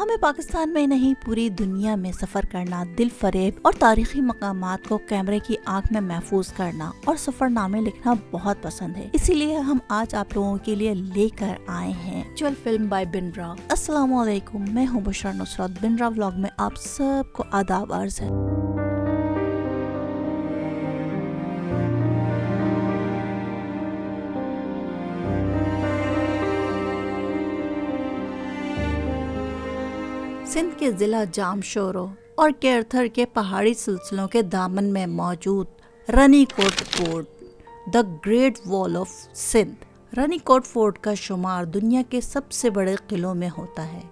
हमें पाकिस्तान में नहीं पूरी दुनिया में सफर करना, दिल फरेब और तारीखी मकामात को कैमरे की आंख में महफूज करना और सफरनामे लिखना बहुत पसंद है। इसीलिए हम आज आप लोगों के लिए लेकर आए हैं 12 फिल्म बाय बिनरा। अस्सलाम वालेकुम, मैं हूँ बुशरा नुसरत। बिनरा व्लॉग में आप सबको आदाब अर्ज है। सिंध के जिला जामशोरो और केरथर के पहाड़ी सिलसिलों के दामन में मौजूद Ranikot fort, the great wall of Sindh. Ranikot fort का शुमार दुनिया के सबसे बड़े किलों में होता है।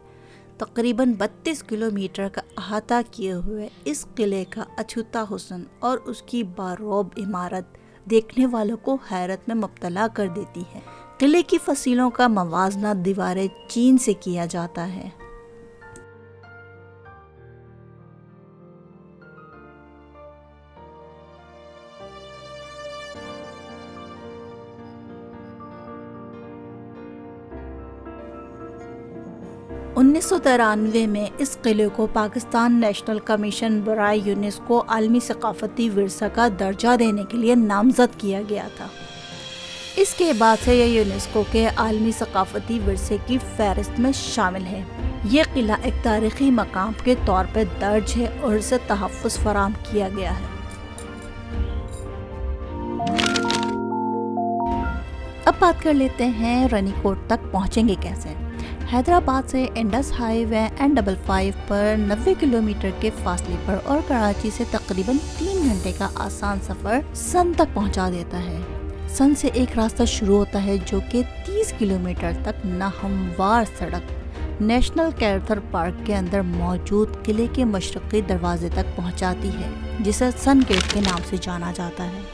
तकरीबन 32 किलोमीटर का अहाता किए हुए इस किले का अछूता हुस्न और उसकी बारोब इमारत देखने वालों को हैरत में मुब्तला कर देती है। किले की फसीलों का मवाजना दीवारें चीन से किया जाता है। उन्नीस में इस किले को पाकिस्तान नेशनल कमीशन बराए यूनेस्को आलमी सकाफती विरसा का दर्जा देने के लिए नामजद किया गया था। इसके बाद से यह यूनेस्को के आलमी सकाफती विरसे की फहरिस्त में शामिल है। ये किला एक तारीखी मकाम के तौर पर दर्ज है और इसे तहफ़्फ़ुज़ फराहम किया गया है। अब बात कर लेते हैं रनीकोट तक पहुँचेंगे कैसे। हैदराबाद से इंडस हाईवे N55 पर 90 किलोमीटर के फासले पर और कराची से तकरीबन 3 घंटे का आसान सफ़र सन तक पहुंचा देता है। सन से एक रास्ता शुरू होता है जो कि 30 किलोमीटर तक नाहमवार सड़क नेशनल केरथर पार्क के अंदर मौजूद किले के मशरक़ी दरवाजे तक पहुंचाती है, जिसे सन गेट के नाम से जाना जाता है।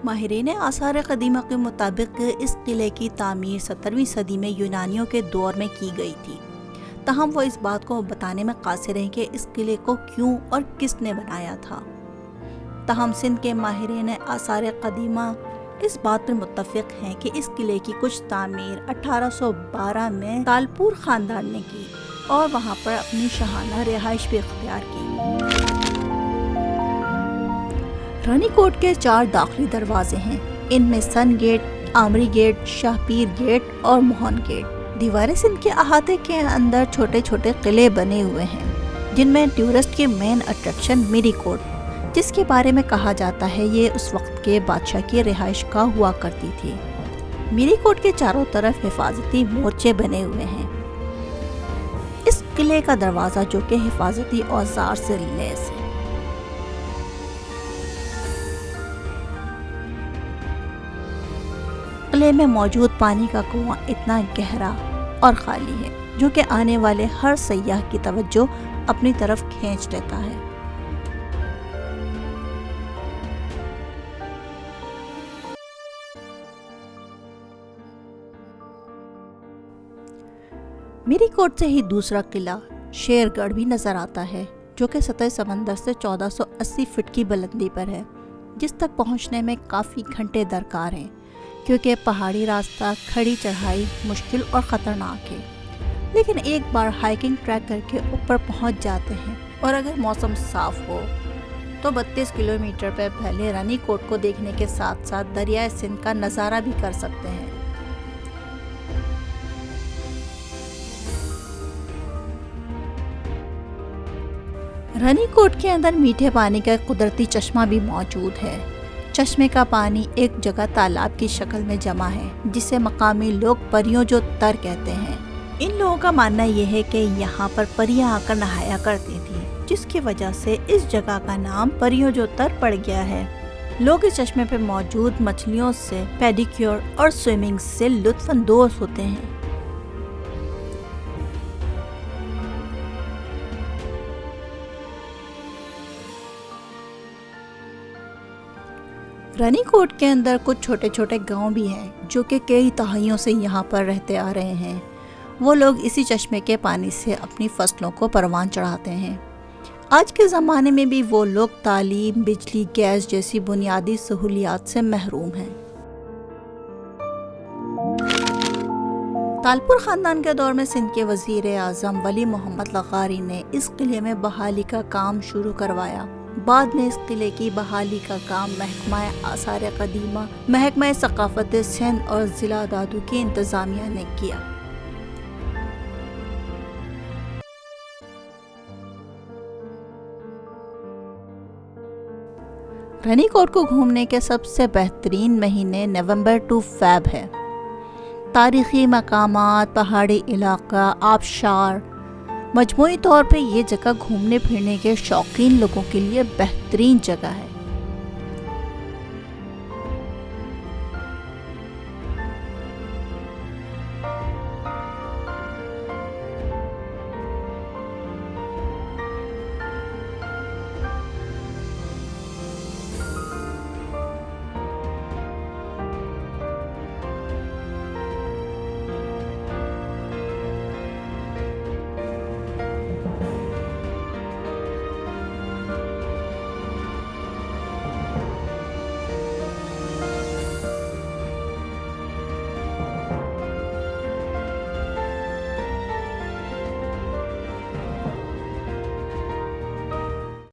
माहिरीन आसार क़दीमा के मुताबिक इस किले की तामीर 17वीं सदी में यूनानियों के दौर में की गई थी। तहम वो इस बात को बताने में कासिर हैं कि इस किले को क्यों और किसने बनाया था। तहम सिंध के माहिरीन आसार क़दीमा इस बात पर मुत्तफ़िक़ हैं कि इस किले की कुछ तामीर 1812 में तालपुर ख़ानदान ने की और वहाँ पर अपनी शाहाना रिहाइश भी इख्तियार की। रनीकोट के 4 दाखिली दरवाजे हैं। इनमें सन गेट, आमरी गेट, शाहपीर गेट और मोहन गेट। दीवारें सिंध के अहाते के अंदर छोटे छोटे किले बने हुए हैं, जिनमें टूरिस्ट के मेन अट्रैक्शन मीरीकोट, जिसके बारे में कहा जाता है ये उस वक्त के बादशाह की रिहाइश का हुआ करती थी। मीरीकोट के चारों तरफ हिफाजती मोर्चे बने हुए हैं। इस किले का दरवाजा जो कि हिफाजती औजार से लैस है। किले में मौजूद पानी का कुआं इतना गहरा और खाली है जो कि आने वाले हर सयाह की तवज्जो अपनी तरफ खींच लेता है। मीरीकोट से ही दूसरा किला शेरगढ़ भी नजर आता है, जो कि सतह समंदर से 1480 फीट की बुलंदी पर है, जिस तक पहुंचने में काफी घंटे दरकार हैं, क्योंकि पहाड़ी रास्ता, खड़ी चढ़ाई मुश्किल और ख़तरनाक है। लेकिन एक बार हाइकिंग ट्रैक करके ऊपर पहुंच जाते हैं और अगर मौसम साफ हो तो 32 किलोमीटर पर फैले रनीकोट को देखने के साथ साथ दरियाए सिंध का नज़ारा भी कर सकते हैं। रनीकोट के अंदर मीठे पानी का कुदरती चश्मा भी मौजूद है। चश्मे का पानी एक जगह तालाब की शक्ल में जमा है, जिसे मकामी लोग परियों जो तर कहते हैं। इन लोगों का मानना यह है कि यहाँ पर परियां आकर नहाया करती थी, जिसकी वजह से इस जगह का नाम परियों जो तर पड़ गया है। लोग इस चश्मे पर मौजूद मछलियों से पेडिक्योर और स्विमिंग से लुत्फानंदोज होते हैं। रनीकोट के अंदर कुछ छोटे छोटे गांव भी हैं, जो कि कई दहाइयों से यहाँ पर रहते आ रहे हैं। वो लोग इसी चश्मे के पानी से अपनी फसलों को परवान चढ़ाते हैं। آج کے زمانے میں بھی وہ لوگ تعلیم، بجلی، گیس جیسی بنیادی سہولیات سے محروم ہیں۔ تالپور خاندان کے دور میں سندھ کے وزیر اعظم ولی محمد لغاری نے اس قلعے میں بحالی کا کام شروع کروایا۔ بعد میں اس قلعے کی بحالی کا کام محکمہ آثار قدیمہ، محکمہ ثقافت سندھ اور ضلع دادو کی انتظامیہ نے کیا۔ رنی کوٹ کو گھومنے کے سب سے بہترین مہینے نومبر ٹو فیب ہے۔ تاریخی مقامات، پہاڑی علاقہ، آبشار، مجموعی طور پہ یہ جگہ گھومنے پھرنے کے شوقین لوگوں کے لیے بہترین جگہ ہے۔